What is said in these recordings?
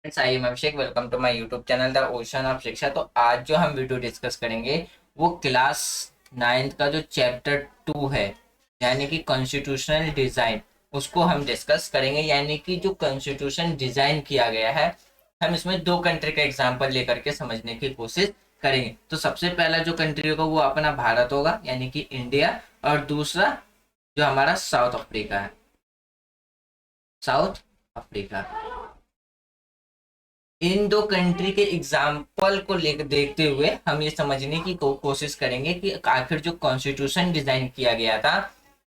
I am Abhishek. Welcome to my YouTube channel the ocean of shiksha. तो आज जो हम वीडियो डिस्कस करेंगे वो क्लास 9th का जो चैप्टर 2 है, यानी कि कॉन्स्टिट्यूशनल डिजाइन, उसको हम डिस्कस करेंगे। यानी कि जो कॉन्स्टिट्यूशन डिजाइन किया गया है, हम इसमें दो कंट्री का एग्जांपल लेकर के समझने की कोशिश करेंगे। तो सबसे पहला जो कंट्री होगा वो अपना भारत होगा, यानी कि इंडिया, और दूसरा जो हमारा साउथ अफ्रीका है, साउथ अफ्रीका। इन दो कंट्री के एग्जाम्पल को लेकर देखते हुए हम ये समझने की कोशिश करेंगे कि आखिर जो कॉन्स्टिट्यूशन डिजाइन किया गया था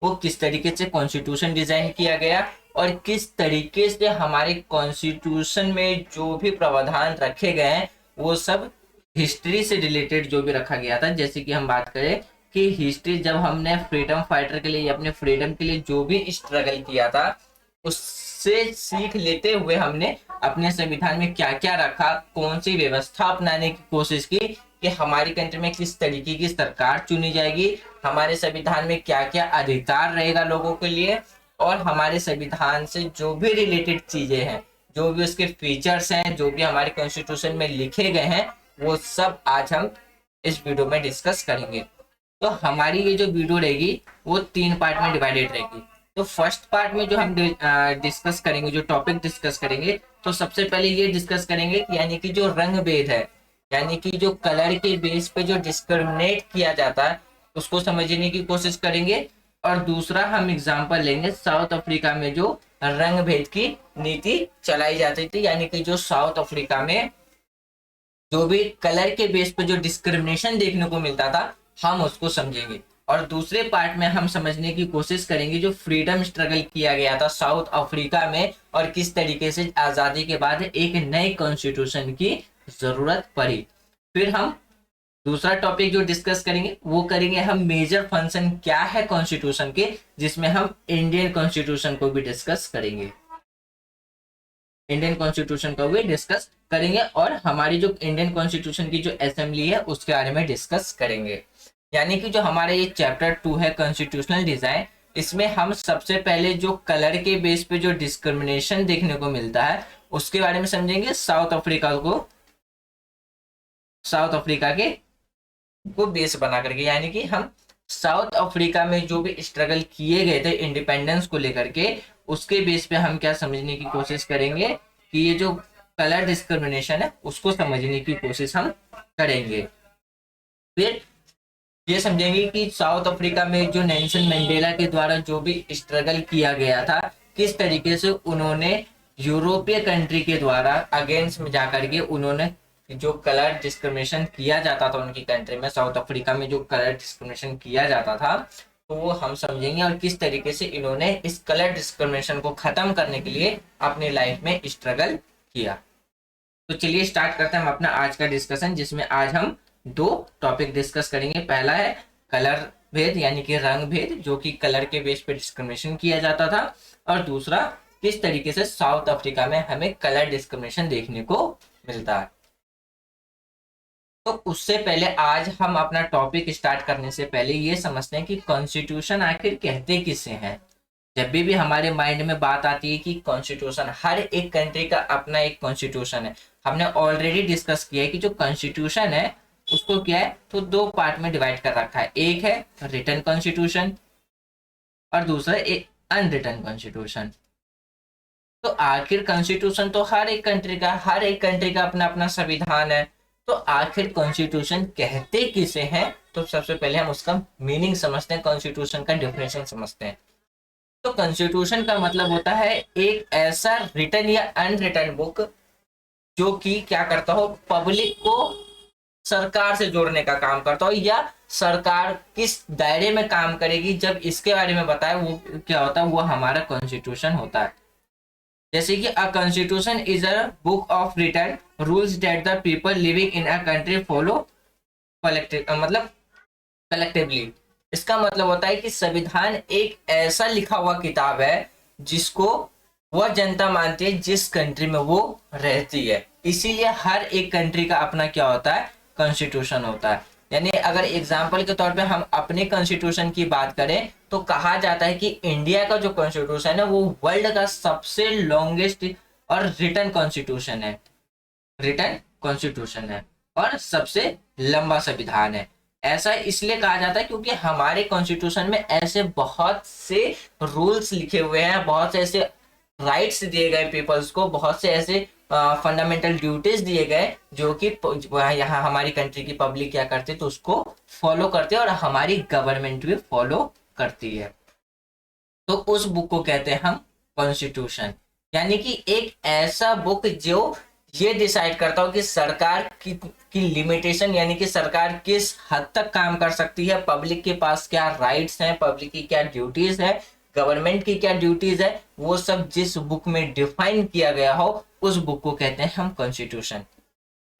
वो किस तरीके से कॉन्स्टिट्यूशन डिजाइन किया गया, और किस तरीके से हमारे कॉन्स्टिट्यूशन में जो भी प्रावधान रखे गए हैं वो सब हिस्ट्री से रिलेटेड जो भी रखा गया था। जैसे कि हम बात करें कि हिस्ट्री, जब हमने फ्रीडम फाइटर के लिए, अपने फ्रीडम के लिए जो भी स्ट्रगल किया था, उससे सीख लेते हुए हमने अपने संविधान में क्या क्या रखा, कौन सी व्यवस्था अपनाने की कोशिश की कि हमारी कंट्री में किस तरीके की सरकार चुनी जाएगी, हमारे संविधान में क्या क्या अधिकार रहेगा लोगों के लिए, और हमारे संविधान से जो भी रिलेटेड चीजें हैं, जो भी उसके फीचर्स हैं, जो भी हमारे कॉन्स्टिट्यूशन में लिखे गए हैं, वो सब आज हम इस वीडियो में डिस्कस करेंगे। तो हमारी ये जो वीडियो रहेगी वो 3 पार्ट में डिवाइडेड रहेगी। तो फर्स्ट पार्ट में जो हम डिस्कस करेंगे, जो टॉपिक डिस्कस करेंगे, तो सबसे पहले ये डिस्कस करेंगे कि यानी कि जो रंग भेद है, यानी कि जो कलर के बेस पे जो डिस्क्रिमिनेट किया जाता है, उसको समझने की कोशिश करेंगे। और दूसरा हम एग्जांपल लेंगे साउथ अफ्रीका में जो रंग भेद की नीति चलाई जाती थी, यानी कि जो साउथ अफ्रीका में जो भी कलर के बेस पे जो डिस्क्रिमिनेशन देखने को मिलता था, हम उसको समझेंगे। और दूसरे पार्ट में हम समझने की कोशिश करेंगे जो फ्रीडम स्ट्रगल किया गया था साउथ अफ्रीका में, और किस तरीके से आजादी के बाद एक नए कॉन्स्टिट्यूशन की जरूरत पड़ी। फिर हम दूसरा टॉपिक जो डिस्कस करेंगे वो करेंगे हम मेजर फंक्शन क्या है कॉन्स्टिट्यूशन के, जिसमें हम इंडियन कॉन्स्टिट्यूशन को भी डिस्कस करेंगे, इंडियन कॉन्स्टिट्यूशन को भी डिस्कस करेंगे, और हमारी जो इंडियन कॉन्स्टिट्यूशन की जो असेंबली है उसके बारे में डिस्कस करेंगे। यानी कि जो हमारा ये चैप्टर 2 है कॉन्स्टिट्यूशनल डिजाइन, इसमें हम सबसे पहले जो कलर के बेस पे जो डिस्क्रिमिनेशन देखने को मिलता है उसके बारे में समझेंगे, साउथ अफ्रीका के को बेस बना करके। यानी कि हम साउथ अफ्रीका में जो भी स्ट्रगल किए गए थे इंडिपेंडेंस को लेकर के, उसके बेस पे हम क्या समझने की कोशिश करेंगे कि ये जो कलर डिस्क्रिमिनेशन है उसको समझने की कोशिश हम करेंगे। फिर ये समझेंगे कि साउथ अफ्रीका में जो नेल्सन मंडेला के द्वारा जो भी स्ट्रगल किया गया था, किस तरीके से उन्होंने यूरोपीय कंट्री के द्वारा अगेंस्ट में जाकर के उन्होंने जो कलर डिस्क्रिमिनेशन किया जाता था उनकी कंट्री में, साउथ अफ्रीका में जो कलर डिस्क्रिमिनेशन किया जाता था, तो वो हम समझेंगे, और किस तरीके से इन्होंने इस कलर डिस्क्रिमिनेशन को खत्म करने के लिए अपनी लाइफ में स्ट्रगल किया। तो चलिए स्टार्ट करते हैं हम अपना आज का डिस्कशन, जिसमें आज हम 2 टॉपिक डिस्कस करेंगे। पहला है कलर भेद, यानी कि रंग भेद, जो कि कलर के बेस पे डिस्क्रिमिनेशन किया जाता था, और दूसरा किस तरीके से साउथ अफ्रीका में हमें कलर डिस्क्रिमिनेशन देखने को मिलता है। तो उससे पहले आज हम अपना टॉपिक स्टार्ट करने से पहले ये समझते हैं कि कॉन्स्टिट्यूशन आखिर कहते किसे हैं। जब भी हमारे माइंड में बात आती है कि कॉन्स्टिट्यूशन, हर एक कंट्री का अपना एक कॉन्स्टिट्यूशन है। हमने ऑलरेडी डिस्कस किया है कि जो कॉन्स्टिट्यूशन है उसको क्या है, तो 2 पार्ट में डिवाइड कर रखा है। एक है रिटन कॉन्स्टिट्यूशन और दूसरा एक अनरिटन कॉन्स्टिट्यूशन। तो आखिर कॉन्स्टिट्यूशन तो हर एक कंट्री का अपना अपना संविधान है। तो आखिर कॉन्स्टिट्यूशन कहते किसे हैं, तो सबसे पहले हम उसका मीनिंग समझते हैं, कॉन्स्टिट्यूशन का डेफिनेशन समझते हैं। तो कॉन्स्टिट्यूशन का मतलब होता है एक ऐसा रिटन या अनरिटन बुक जो कि क्या करता हो, पब्लिक को सरकार से जोड़ने का काम करता हो, या सरकार किस दायरे में काम करेगी जब इसके बारे में बताए, वो क्या होता है, वो हमारा कॉन्स्टिट्यूशन होता है। जैसे कि a constitution is a book of written rules that the people living in a country follow collectively. इसका मतलब होता है कि संविधान एक ऐसा लिखा हुआ किताब है जिसको वह जनता मानती है जिस कंट्री में वो रहती है। इसीलिए हर एक कंट्री का अपना क्या होता है, कॉन्स्टिट्यूशन होता है। यानी अगर एग्जाम्पल के तौर पे हम अपने कॉन्स्टिट्यूशन की बात करें तो कहा जाता है कि इंडिया का जो कॉन्स्टिट्यूशन है वो वर्ल्ड का सबसे लॉन्गेस्ट और रिटन कॉन्स्टिट्यूशन है, रिटन कॉन्स्टिट्यूशन है और सबसे लंबा संविधान है। ऐसा इसलिए कहा जाता है क्योंकि हमारे कॉन्स्टिट्यूशन में ऐसे बहुत से रूल्स लिखे हुए हैं, बहुत से ऐसे राइट्स दिए गए पीपल्स को, बहुत से ऐसे फंडामेंटल ड्यूटीज दिए गए जो कि यहाँ हमारी कंट्री की पब्लिक क्या करती है तो उसको फॉलो करती है और हमारी गवर्नमेंट भी फॉलो करती है। तो उस बुक को कहते हैं हम कॉन्स्टिट्यूशन, यानी कि एक ऐसा बुक जो ये डिसाइड करता हो कि सरकार की लिमिटेशन, यानी कि सरकार किस हद तक काम कर सकती है, पब्लिक के पास क्या राइट्स हैं, पब्लिक की क्या ड्यूटीज है, गवर्नमेंट की क्या ड्यूटीज है, वो सब जिस बुक में डिफाइन किया गया हो उस बुक को कहते हैं हम कॉन्स्टिट्यूशन।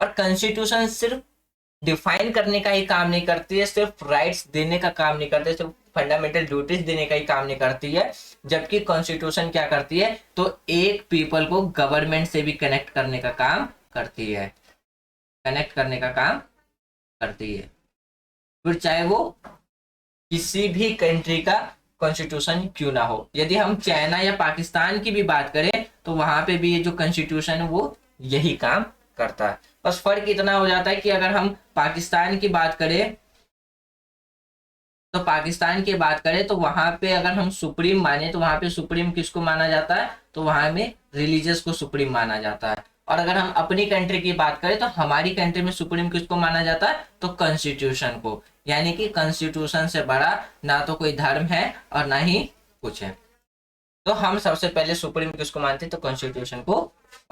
और कॉन्स्टिट्यूशन सिर्फ डिफाइन करने का ही काम नहीं करती है, सिर्फ राइट्स देने का काम नहीं करती है, सिर्फ फंडामेंटल ड्यूटीज देने का ही काम नहीं करती है, जबकि कॉन्स्टिट्यूशन क्या करती है तो एक पीपल को गवर्नमेंट से भी कनेक्ट करने का काम करती है, कनेक्ट करने का काम करती है। फिर चाहे वो किसी भी कंट्री का कॉन्स्टिट्यूशन क्यों ना हो, यदि हम चाइना या पाकिस्तान की भी बात करें तो वहां पे भी ये जो कॉन्स्टिट्यूशन है वो यही काम करता है। बस फर्क इतना हो जाता है कि अगर हम पाकिस्तान की बात करें तो पाकिस्तान की बात करें तो वहां पे अगर हम सुप्रीम माने तो वहां पे सुप्रीम किसको माना जाता है तो वहां में रिलीजियस को सुप्रीम माना जाता है। और अगर हम अपनी कंट्री की बात करें तो हमारी कंट्री में सुप्रीम किसको माना जाता है तो कॉन्स्टिट्यूशन को, यानी कि कॉन्स्टिट्यूशन से बड़ा ना तो कोई धर्म है और ना ही कुछ है। तो हम सबसे पहले सुप्रीम किसको मानते हैं तो कॉन्स्टिट्यूशन को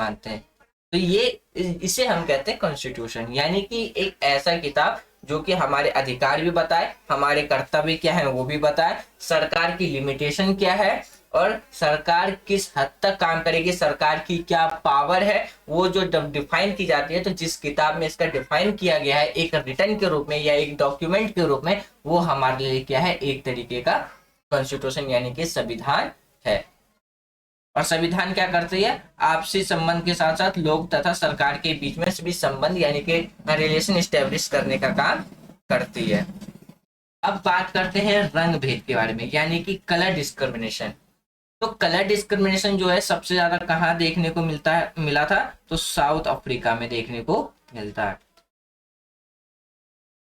मानते हैं। तो ये इसे हम कहते हैं कॉन्स्टिट्यूशन, यानी कि एक ऐसा किताब जो कि हमारे अधिकार भी बताए, हमारे कर्तव्य क्या है वो भी बताए, सरकार की लिमिटेशन क्या है और सरकार किस हद तक काम करेगी, सरकार की क्या पावर है वो जो डिफाइन की जाती है। तो जिस किताब में इसका डिफाइन किया गया है एक रिटर्न के रूप में या एक डॉक्यूमेंट के रूप में, वो हमारे लिए क्या है एक तरीके का कॉन्स्टिट्यूशन यानी कि संविधान है। और संविधान क्या करती है आपसी संबंध के साथ साथ लोग तथा सरकार के बीच में भी संबंध यानी कि रिलेशन स्टेब्लिश करने का काम करती है। अब बात करते हैं रंग भेद के बारे में, यानी कि कलर डिस्क्रिमिनेशन। तो कलर डिस्क्रिमिनेशन जो है सबसे ज्यादा कहाँ देखने को मिला था तो साउथ अफ्रीका में देखने को मिलता है।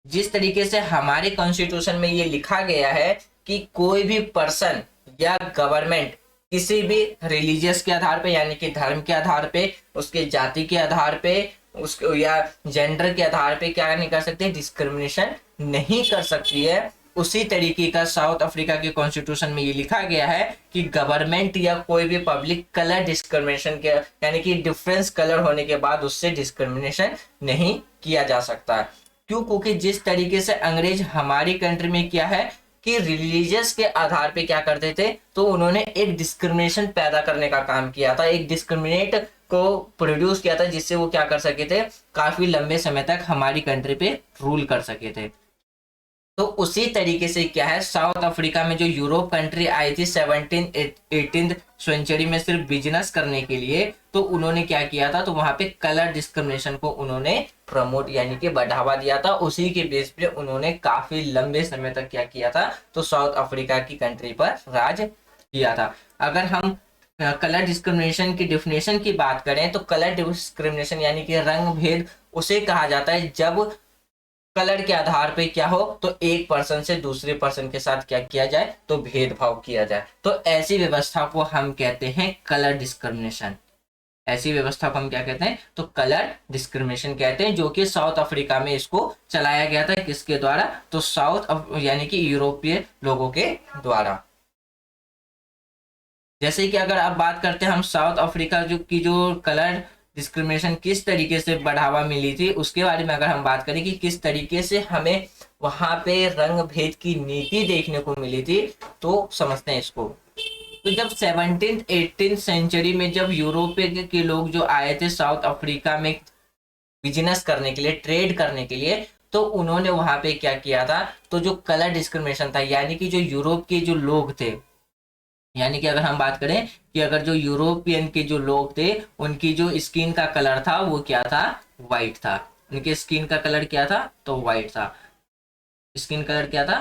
जिस तरीके से हमारे कॉन्स्टिट्यूशन में ये लिखा गया है कि कोई भी पर्सन या गवर्नमेंट किसी भी रिलीजियस के आधार पे यानी कि धर्म के आधार पे, उसके जाति के आधार पे, उसके या जेंडर के आधार पे क्या नहीं कर सकते डिस्क्रिमिनेशन नहीं कर सकती है। उसी तरीके का साउथ अफ्रीका के कॉन्स्टिट्यूशन में ये लिखा गया है कि गवर्नमेंट या कोई भी पब्लिक कलर डिस्क्रिमिनेशन के यानी कि डिफरेंस कलर होने के बाद उससे डिस्क्रिमिनेशन नहीं किया जा सकता। क्यों? क्योंकि जिस तरीके से अंग्रेज हमारी कंट्री में किया है कि रिलीजियस के आधार पे क्या करते थे तो उन्होंने एक डिस्क्रिमिनेशन पैदा करने का काम किया था, एक डिस्क्रिमिनेट को प्रोड्यूस किया था जिससे वो क्या कर सके थे काफी लंबे समय तक हमारी कंट्री पे रूल कर सके थे। तो उसी तरीके से क्या है साउथ अफ्रीका में जो यूरोप कंट्री आई थी 17th-18th सेंचुरी में सिर्फ बिजनेस करने के लिए, तो उन्होंने क्या किया था तो वहां पे कलर डिस्क्रिमिनेशन को उन्होंने प्रमोट यानी कि बढ़ावा दिया था। उसी के बेस पे उन्होंने काफी लंबे समय तक क्या किया था तो साउथ अफ्रीका की कंट्री पर राज किया था। अगर हम कलर डिस्क्रिमिनेशन की डिफिनेशन की बात करें तो कलर डिस्क्रिमिनेशन यानी कि रंग भेद उसे कहा जाता है जब कलर के आधार पे क्या हो तो एक पर्सन से दूसरे पर्सन के साथ क्या किया जाए तो भेदभाव किया जाए। तो ऐसी व्यवस्था को हम कहते हैं कलर डिस्क्रिमिनेशन। ऐसी व्यवस्था को हम क्या कहते हैं तो कलर डिस्क्रिमिनेशन कहते हैं, जो कि साउथ अफ्रीका में इसको चलाया गया था किसके द्वारा तो साउथ यानी कि यूरोपीय लोगों के द्वारा। जैसे कि अगर आप बात करते हैं हम साउथ अफ्रीका जो कलर डिस्क्रिमिनेशन किस तरीके से बढ़ावा मिली थी उसके बारे में अगर हम बात करें कि किस तरीके से हमें वहां पे रंग भेद की नीति देखने को मिली थी तो समझते हैं इसको। तो जब 17th-18th सेंचुरी में जब यूरोप के लोग जो आए थे साउथ अफ्रीका में बिजनेस करने के लिए, ट्रेड करने के लिए, तो उन्होंने वहां पे क्या किया था तो जो कलर डिस्क्रिमिनेशन था यानी कि जो यूरोप के जो लोग थे, यानी कि अगर हम बात करें कि अगर जो यूरोपियन के जो लोग थे उनकी जो स्किन का कलर था वो क्या था व्हाइट था। उनके स्किन का कलर क्या था तो व्हाइट था, स्किन कलर क्या था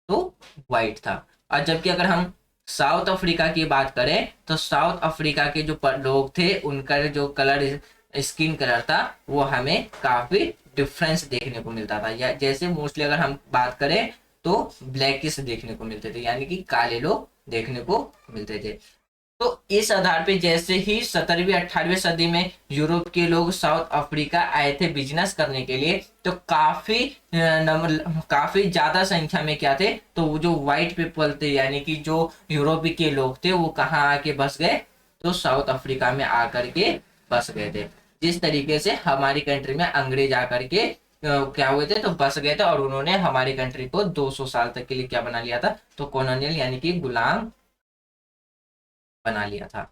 तो व्हाइट था। और जबकि अगर हम साउथ अफ्रीका की बात करें तो साउथ अफ्रीका के जो लोग थे उनका जो कलर, स्किन कलर था, वो हमें काफी डिफरेंस देखने को मिलता था। या जैसे मोस्टली अगर हम बात करें तो ब्लैकिश देखने को मिलते थे, यानी कि काले लोग देखने को मिलते थे। तो इस आधार पे जैसे ही 17वीं 18वीं सदी में यूरोप के लोग साउथ अफ्रीका आए थे बिजनेस करने के लिए, तो काफी ज्यादा संख्या में क्या थे, तो वो जो व्हाइट पीपल थे यानी कि जो यूरोपीय के लोग थे वो कहाँ आके बस गए, तो साउथ अफ्रीका में आकर के बस गए थे। जिस तरीके से हमारी कंट्री में अंग्रेज आकर के क्या हुए थे, तो बस गए थे और उन्होंने हमारी कंट्री को 200 साल तक के लिए क्या बना लिया था, तो कॉलोनियल यानी कि गुलाम बना लिया था।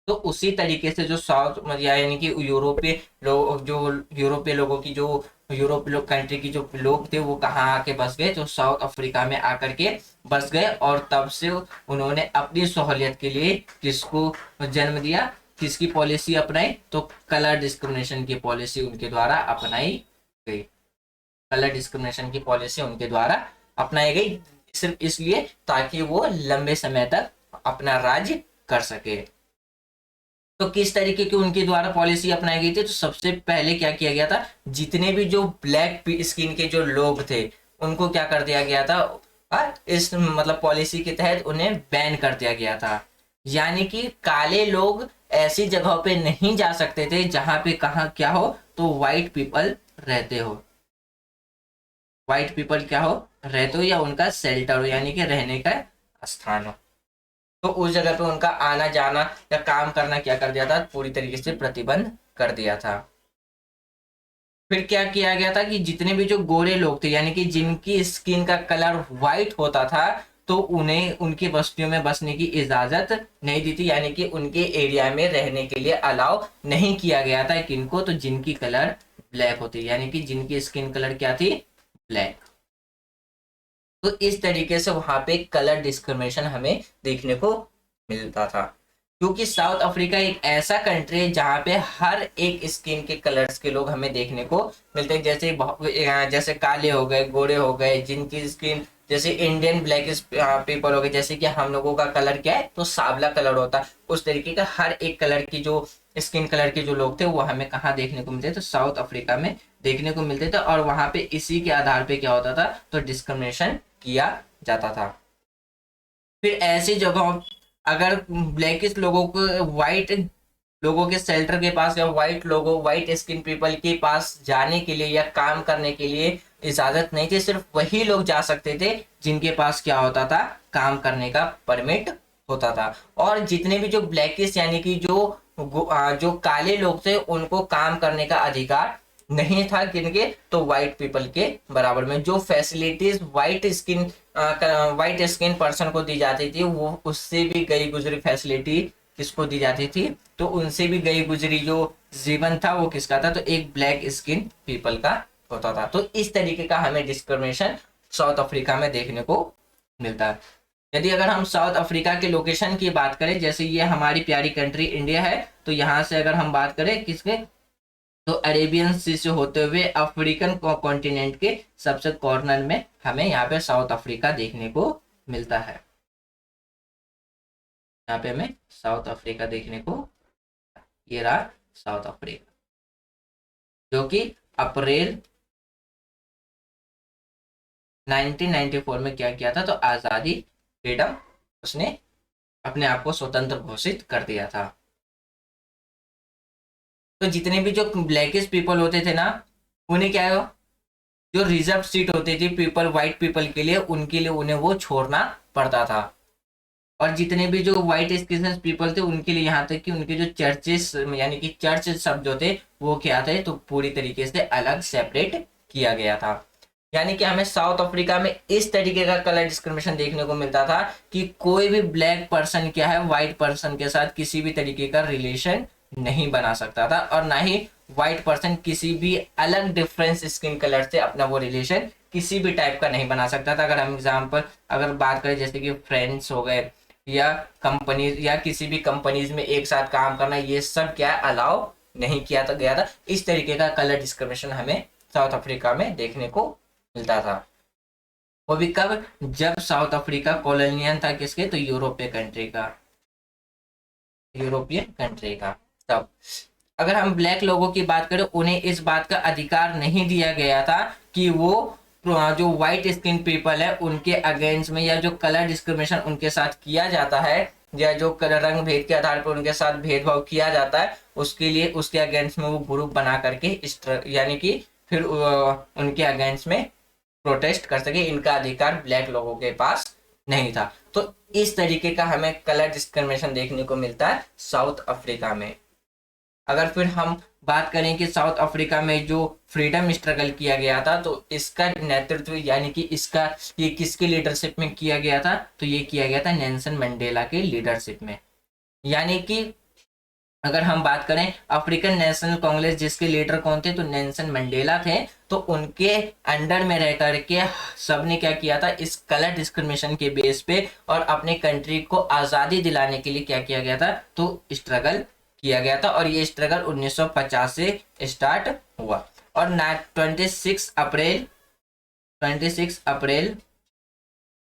तो उसी तरीके से जो साउथ यानी कि यूरोपीय लोग, जो यूरोपीय लोगों की जो यूरोप लोग कंट्री की जो लोग थे वो कहाँ आके बस गए, तो साउथ अफ्रीका में आकर के बस गए। और तब से उन्होंने अपनी सहूलियत के लिए किसको जन्म दिया, किसकी पॉलिसी अपनाई, तो कलर डिस्क्रिमिनेशन की पॉलिसी उनके द्वारा अपनाई गई। कलर डिस्क्रिमिनेशन की पॉलिसी उनके द्वारा अपनाई गई, सिर्फ इसलिए ताकि वो लंबे समय तक अपना राज्य कर सके। तो किस तरीके की उनके द्वारा पॉलिसी अपनाई गई थी, तो सबसे पहले क्या किया गया था, जितने भी जो ब्लैक स्किन के जो लोग थे उनको क्या कर दिया गया था, इस मतलब पॉलिसी के तहत उन्हें बैन कर दिया गया था। यानी कि काले लोग ऐसी जगहों पे नहीं जा सकते थे जहां पे कहाँ क्या हो, तो व्हाइट पीपल रहते हो, व्हाइट पीपल क्या हो, रहते हो, या उनका शेल्टर हो यानी कि रहने का स्थान हो। तो उस जगह पे उनका आना जाना या काम करना क्या कर दिया था, पूरी तरीके से प्रतिबंध कर दिया था। फिर क्या किया गया था कि जितने भी जो गोरे लोग थे यानी कि जिनकी स्किन का कलर व्हाइट होता था, तो उन्हें उनकी बस्तियों में बसने की इजाजत नहीं दी थी, यानी कि उनके एरिया में रहने के लिए अलाउ नहीं किया गया था किनको, तो जिनकी कलर ब्लैक होती, यानी कि जिनकी स्किन कलर क्या थी, ब्लैक। तो इस तरीके से वहां पे कलर डिस्क्रिमिनेशन हमें देखने को मिलता था, क्योंकि साउथ अफ्रीका एक ऐसा कंट्री है जहाँ पे हर एक स्किन के कलर्स के लोग हमें देखने को मिलते हैं। जैसे काले हो गए, गोरे हो गए, जिनकी स्किन जैसे इंडियन ब्लैक पीपल हो गए, जैसे कि हम लोगों का कलर क्या है, तो सांवला कलर होता है, उस तरीके का हर एक कलर की जो स्किन कलर के जो लोग थे वो हमें कहाँ देखने को मिलते थे, तो साउथ अफ्रीका में देखने को मिलते थे। और वहां पे इसी के आधार पे क्या होता था, तो डिस्क्रिमिनेशन किया जाता था। फिर ऐसी जगहों, अगर ब्लैकिश लोगों को व्हाइट लोगों के शेल्टर के पास या व्हाइट स्किन पीपल के पास जाने के लिए या काम करने के लिए इजाजत नहीं थी, सिर्फ वही लोग जा सकते थे जिनके पास क्या होता था, काम करने का परमिट होता था। और जितने भी जो ब्लैकिश यानी कि जो काले लोग थे उनको काम करने का अधिकार नहीं था, किनके, तो व्हाइट पीपल के बराबर में जो फैसिलिटीज व्हाइट स्किन पर्सन को दी जाती थी, वो उससे भी गई गुजरी फैसिलिटी किसको दी जाती थी, तो उनसे भी गई गुजरी जो जीवन था वो किसका था, तो एक ब्लैक स्किन पीपल का होता था। तो इस तरीके का हमें डिस्क्रिमिनेशन साउथ अफ्रीका में देखने को मिलता है। यदि अगर हम साउथ अफ्रीका के लोकेशन की बात करें, जैसे ये हमारी प्यारी कंट्री इंडिया है, तो यहाँ से अगर हम बात करें किसके, तो अरेबियन सी से होते हुए अफ्रीकन कॉन्टिनेंट के सबसे कॉर्नर में हमें यहाँ पे साउथ अफ्रीका देखने को मिलता है। यहाँ पे हमें साउथ अफ्रीका देखने को, ये रहा साउथ अफ्रीका, जो कि अप्रैल 1994 में क्या किया था, तो आजादी, फ्रीडम, उसने अपने आप को स्वतंत्र घोषित कर दिया था। तो जितने भी जो ब्लैकिश पीपल होते थे ना, उन्हें क्या है, जो रिजर्व सीट होती थी पीपल व्हाइट पीपल के लिए, उनके लिए उन्हें वो छोड़ना पड़ता था। और जितने भी जो व्हाइट स्किन पीपल थे उनके लिए यहाँ तक कि उनके जो चर्चेस यानी कि चर्च शब्द जो थे वो क्या थे, तो पूरी तरीके से अलग सेपरेट किया गया था। यानी कि हमें साउथ अफ्रीका में इस तरीके का कलर डिस्क्रिमिनेशन देखने को मिलता था कि कोई भी ब्लैक पर्सन क्या है, व्हाइट पर्सन के साथ किसी भी तरीके का रिलेशन नहीं बना सकता था, और ना ही व्हाइट पर्सन किसी भी अलग डिफरेंस स्किन कलर से अपना वो रिलेशन किसी भी टाइप का नहीं बना सकता था। अगर हम एग्जाम्पल अगर बात करें जैसे कि फ्रेंड्स हो गए या कंपनीज या किसी भी कंपनीज में एक साथ काम करना, ये सब क्या अलाउ नहीं किया था गया था। इस तरीके का कलर डिस्क्रिमिनेशन हमें साउथ अफ्रीका में देखने को मिलता था। वो भी कब, जब साउथ अफ्रीका कॉलोनियल था किसके, तो यूरोपीय कंट्री का, यूरोपियन कंट्री का। तब अगर हम ब्लैक लोगों की बात करें, उन्हें इस बात का अधिकार नहीं दिया गया था कि वो जो व्हाइट स्किन पीपल है उनके अगेंस्ट में, या जो कलर डिस्क्रिमिनेशन उनके साथ किया जाता है, या जो रंग भेद के आधार पर उनके साथ भेदभाव किया जाता है, उसके लिए उसके अगेंस्ट में वो ग्रुप बना करके यानी कि फिर उनके अगेंस्ट में प्रोटेस्ट कर सके, इनका अधिकार ब्लैक लोगों के पास नहीं था। तो इस तरीके का हमें कलर डिस्क्रिमिनेशन देखने को मिलता है साउथ अफ्रीका में। अगर फिर हम बात करें कि साउथ अफ्रीका में जो फ्रीडम स्ट्रगल किया गया था, तो इसका नेतृत्व यानी कि इसका ये किसके लीडरशिप में किया गया था, तो ये किया गया था नेल्सन मंडेला के लीडरशिप में। यानी कि अगर हम बात करें अफ्रीकन नेशनल कांग्रेस, जिसके लीडर कौन थे, तो नेल्सन मंडेला थे, तो उनके अंडर में रह करके सबने क्या किया था, इस कलर डिस्क्रिमिनेशन के बेस पे और अपने कंट्री को आज़ादी दिलाने के लिए क्या किया गया था, तो स्ट्रगल किया गया था। और ये स्ट्रगल 1950 से स्टार्ट हुआ और 26 अप्रैल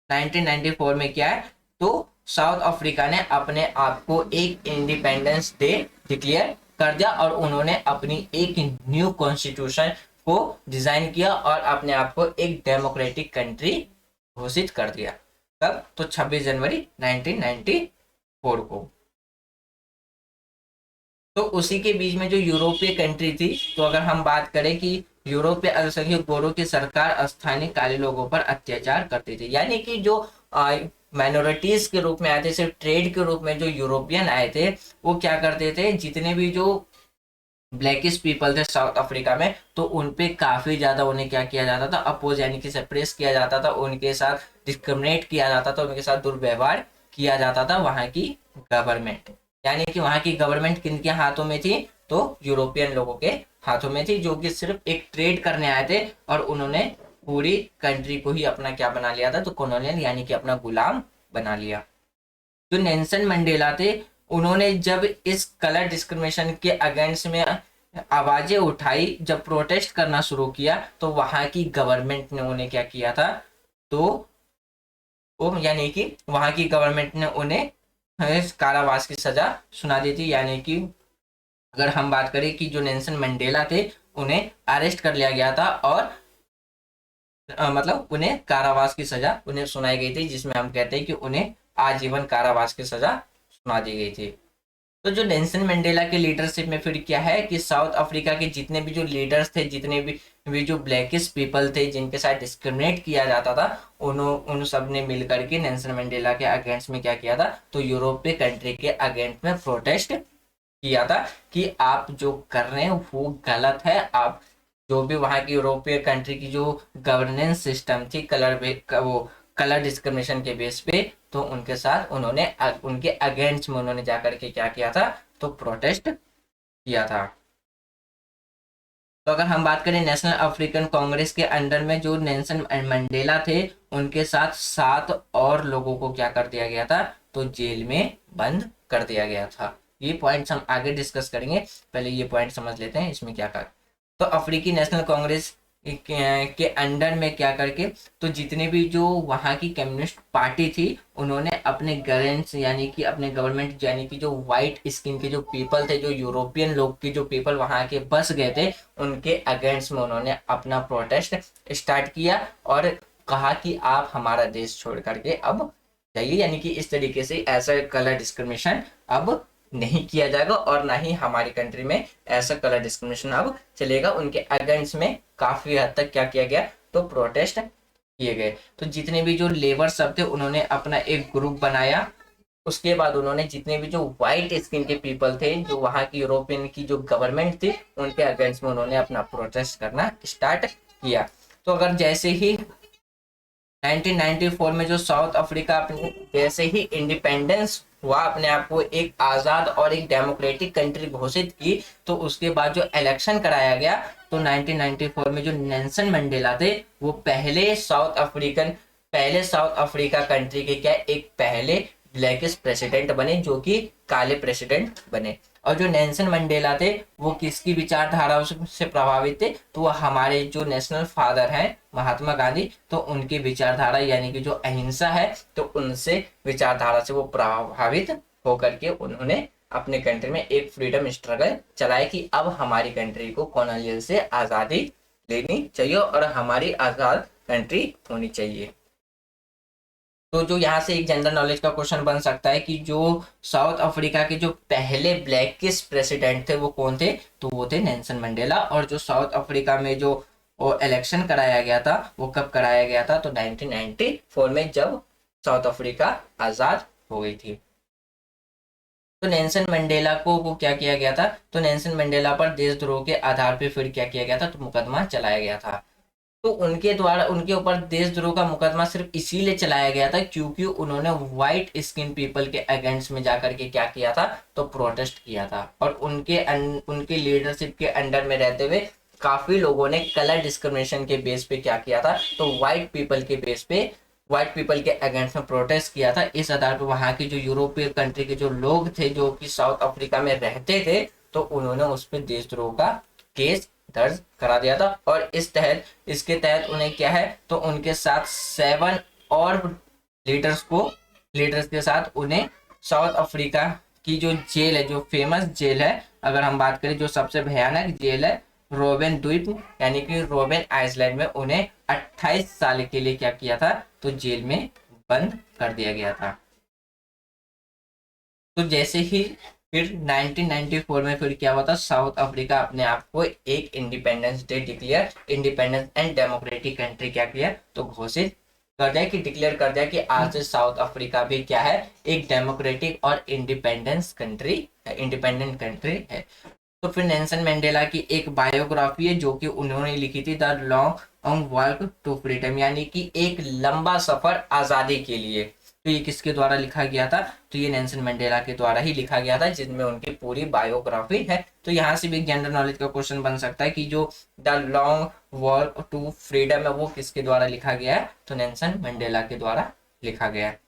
1994 में क्या है, तो साउथ अफ्रीका ने अपने आप को एक इंडिपेंडेंस डे डिक्लेयर कर दिया और उन्होंने अपनी एक न्यू कॉन्स्टिट्यूशन को डिजाइन किया और अपने आप को एक डेमोक्रेटिक कंट्री घोषित कर दिया। कब, तो 26 जनवरी 1994 को। तो उसी के बीच में जो यूरोपीय कंट्री थी, तो अगर हम बात करें कि यूरोपीय अल्पसंख्यक गोरों की सरकार स्थानीय काले लोगों पर अत्याचार करती थी, यानी कि जो माइनॉरिटीज के रूप में आए थे, सिर्फ ट्रेड के रूप में जो यूरोपियन आए थे, वो क्या करते थे, जितने भी जो ब्लैकिश पीपल थे साउथ अफ्रीका में, तो उनपे काफी ज्यादा उन्हें क्या किया जाता था, अपोज यानी कि सप्रेस किया जाता था, उनके साथ डिस्क्रिमिनेट किया जाता था, उनके साथ दुर्व्यवहार किया जाता था वहां की गवर्नमेंट। यानी कि वहां की गवर्नमेंट किनके हाथों में थी, तो यूरोपियन लोगों के हाथों में थी, जो कि सिर्फ एक ट्रेड करने आए थे और उन्होंने पूरी कंट्री को ही अपना क्या बना लिया था, तो कॉलोनियल यानी कि अपना गुलाम बना लिया। जो नेल्सन मंडेला थे, उन्होंने जब इस कलर डिस्क्रिमिनेशन के अगेंस्ट में आवाजें उठाई, जब प्रोटेस्ट करना शुरू किया, तो वहां की गवर्नमेंट ने उन्हें क्या किया था, तो यानी कि वहां की गवर्नमेंट ने उन्हें कारावास की सजा सुना दी थी। यानी कि अगर हम बात करें कि जो नेल्सन मंडेला थे, उन्हें अरेस्ट कर लिया गया था और मतलब उन्हें कारावास की सजा उन्हें सुनाई गई थी, जिसमें हम कहते हैं कि उन्हें आजीवन कारावास की सजा सुना दी गई थी। तो जो नेल्सन मंडेला के लीडरशिप में फिर क्या है कि साउथ अफ्रीका के जितने भी जो लीडर्स थे, जितने भी जो ब्लैकिश पीपल थे जिनके साथ डिस्क्रिमिनेट किया जाता था, उन सब ने मिल करके नेल्सन मंडेला के अगेंस्ट में क्या किया था, तो यूरोपीय कंट्री के अगेंस्ट में प्रोटेस्ट किया था कि आप जो कर रहे हैं वो गलत है। आप जो भी वहाँ की यूरोपीय कंट्री की जो गवर्नेंस सिस्टम थी वो कलर डिस्क्रिमिनेशन के बेस पे, तो उनके साथ उन्होंने उनके अगेंस्ट में उन्होंने जाकर के क्या किया था, तो प्रोटेस्ट किया था। तो अगर हम बात करें नेशनल अफ्रीकन कांग्रेस के अंडर में जो नेल्सन मंडेला थे, उनके साथ 7 और लोगों को क्या कर दिया गया था, तो जेल में बंद कर दिया गया था। ये पॉइंट्स हम आगे डिस्कस करेंगे, पहले ये पॉइंट समझ लेते हैं इसमें क्या कर। तो अफ्रीकी नेशनल कांग्रेस के अंडर में क्या करके, तो जितने भी जो वहाँ की कम्युनिस्ट पार्टी थी, उन्होंने अपने गवर्नेंस यानी कि अपने गवर्नमेंट यानी कि जो व्हाइट स्किन के जो पीपल थे, जो यूरोपियन लोग के जो पीपल वहाँ के बस गए थे, उनके अगेंस्ट में उन्होंने अपना प्रोटेस्ट स्टार्ट किया और कहा कि आप हमारा देश छोड़ करके अब जाइए। यानी कि इस तरीके से ऐसा कलर डिस्क्रिमिनेशन अब नहीं किया जाएगा और ना ही हमारी कंट्री में ऐसा कलर डिस्क्रिमिनेशन अब चलेगा। उनके अगेंस्ट में काफी हद तक क्या किया गया, तो प्रोटेस्ट किए गए। तो जितने भी जो लेबर सब थे, उन्होंने अपना एक ग्रुप बनाया। उसके बाद उन्होंने जितने भी जो व्हाइट स्किन के पीपल थे, जो वहाँ की यूरोपियन की जो गवर्नमेंट थी, उनके अगेंस्ट में उन्होंने अपना प्रोटेस्ट करना स्टार्ट किया। तो अगर जैसे ही 1994 में जो साउथ अफ्रीका अपने जैसे ही इंडिपेंडेंस हुआ, अपने आप को एक आज़ाद और एक डेमोक्रेटिक कंट्री घोषित की, तो उसके बाद जो इलेक्शन कराया गया, तो 1994 में जो नेल्सन मंडेला थे, वो पहले साउथ अफ्रीका कंट्री के क्या एक पहले ब्लैकिश प्रेसिडेंट बने, जो कि काले प्रेसिडेंट बने। और जो नेल्सन मंडेला थे वो किसकी विचारधाराओं से प्रभावित थे, तो वो हमारे जो नेशनल फादर हैं महात्मा गांधी, तो उनकी विचारधारा यानी कि जो अहिंसा है, तो उनसे विचारधारा से वो प्रभावित होकर के उन्होंने अपने कंट्री में एक फ्रीडम स्ट्रगल चलाया कि अब हमारी कंट्री को कॉलोनियल से आज़ादी लेनी चाहिए और हमारी आज़ाद कंट्री होनी चाहिए। तो जो यहाँ से एक जनरल नॉलेज का क्वेश्चन बन सकता है कि जो साउथ अफ्रीका के जो पहले ब्लैकिश प्रेसिडेंट थे वो कौन थे, तो वो थे नेल्सन मंडेला। और जो साउथ अफ्रीका में जो इलेक्शन कराया गया था वो कब कराया गया था, तो 1994 में, जब साउथ अफ्रीका आज़ाद हो गई थी। तो नेल्सन मंडेला को वो क्या किया गया था, तो नेल्सन मंडेला पर देशद्रोह के आधार पर फिर क्या किया गया था, तो मुकदमा चलाया गया था। तो उनके द्वारा उनके ऊपर देशद्रोह का मुकदमा सिर्फ इसीलिए चलाया गया था क्योंकि उन्होंने व्हाइट स्किन पीपल के अगेंस्ट में जाकर के क्या किया था, तो प्रोटेस्ट किया था। और उनके लीडरशिप के अंडर में रहते हुए काफी लोगों ने कलर डिस्क्रिमिनेशन के बेस पे क्या किया था, तो व्हाइट पीपल के अगेंस्ट में प्रोटेस्ट किया था। इस आधार पर वहां की जो यूरोपीय कंट्री के जो लोग थे जो कि साउथ अफ्रीका में रहते थे, तो उन्होंने उस पर देशद्रोह का केस दर्ज करा दिया था। और इसके तहत उन्हें क्या है, तो उनके साथ 7 और लीडर्स के साथ उन्हें साउथ अफ्रीका की जो जेल है, जो फेमस जेल है, अगर हम बात करें जो सबसे भयानक जेल है, रोबेन द्वीप यानी कि रोबेन आइसलैंड में उन्हें 28 साल के लिए क्या किया था, तो जेल में बंद कर दिया गया था। तो जैसे ही फिर 1994 में फिर क्या हुआ था, साउथ अफ्रीका अपने आप को एक इंडिपेंडेंस एंड डेमोक्रेटिक कंट्री क्या किया, तो घोषित कर दिया कि डिक्लेयर कर दिया कि आज से साउथ अफ्रीका भी क्या है, एक डेमोक्रेटिक और इंडिपेंडेंट कंट्री है। तो फिर नेल्सन मंडेला की एक बायोग्राफी है जो कि उन्होंने लिखी थी, the long walk to freedom, यानी कि एक लंबा सफर आजादी के लिए। तो ये किसके द्वारा लिखा गया था, तो ये नेल्सन मंडेला के द्वारा ही लिखा गया था, जिसमें उनकी पूरी बायोग्राफी है। तो यहाँ से भी जनरल नॉलेज का क्वेश्चन बन सकता है कि जो the long walk to freedom है वो किसके द्वारा लिखा गया है, तो नेल्सन मंडेला के द्वारा लिखा गया है।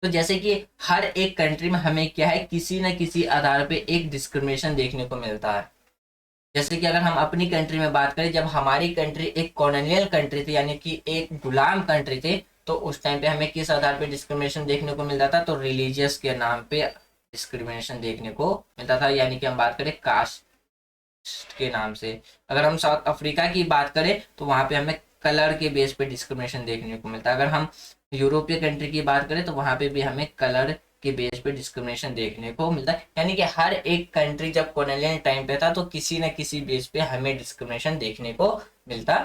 तो जैसे कि हर एक कंट्री में हमें क्या है, किसी न किसी आधार पे एक डिस्क्रिमिनेशन देखने को मिलता है। जैसे कि अगर हम अपनी कंट्री में बात करें, जब हमारी कंट्री एक कॉलोनियल कंट्री थी यानी कि एक गुलाम कंट्री थी, तो उस टाइम पे हमें किस आधार पे डिस्क्रिमिनेशन देखने को मिलता था, तो रिलीजियस के नाम पे डिस्क्रिमिनेशन देखने को मिलता था, यानी कि हम बात करें कास्ट के नाम से। अगर हम साउथ अफ्रीका की बात करें तो वहां पे हमें कलर के बेस पे डिस्क्रिमिनेशन देखने को मिलता है। अगर हम यूरोपीय कंट्री की बात करें तो वहां पे भी हमें कलर के बेस पे डिस्क्रिमिनेशन देखने को मिलता है, यानी कि हर एक कंट्री जब कॉलोनियल टाइम पे था तो किसी न किसी बेस पे हमें डिस्क्रिमिनेशन देखने को मिलता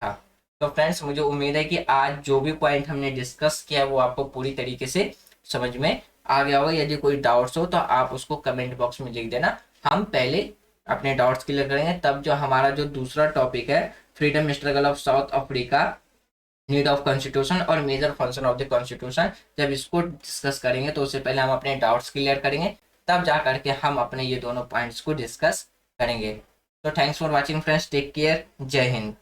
था। तो फ्रेंड्स, मुझे उम्मीद है कि आज जो भी पॉइंट हमने डिस्कस किया वो आपको पूरी तरीके से समझ में आ गया होगा। यदि कोई डाउट्स हो तो आप उसको कमेंट बॉक्स में लिख देना, हम पहले अपने डाउट्स क्लियर करेंगे, तब जो हमारा जो दूसरा टॉपिक है freedom struggle of South Africa, need of constitution और major function of the constitution, जब इसको डिस्कस करेंगे तो उससे पहले हम अपने डाउट्स क्लियर करेंगे, तब जा करके हम अपने ये दोनों पॉइंट्स को डिस्कस करेंगे। तो thanks for watching friends, take care, जय हिंद।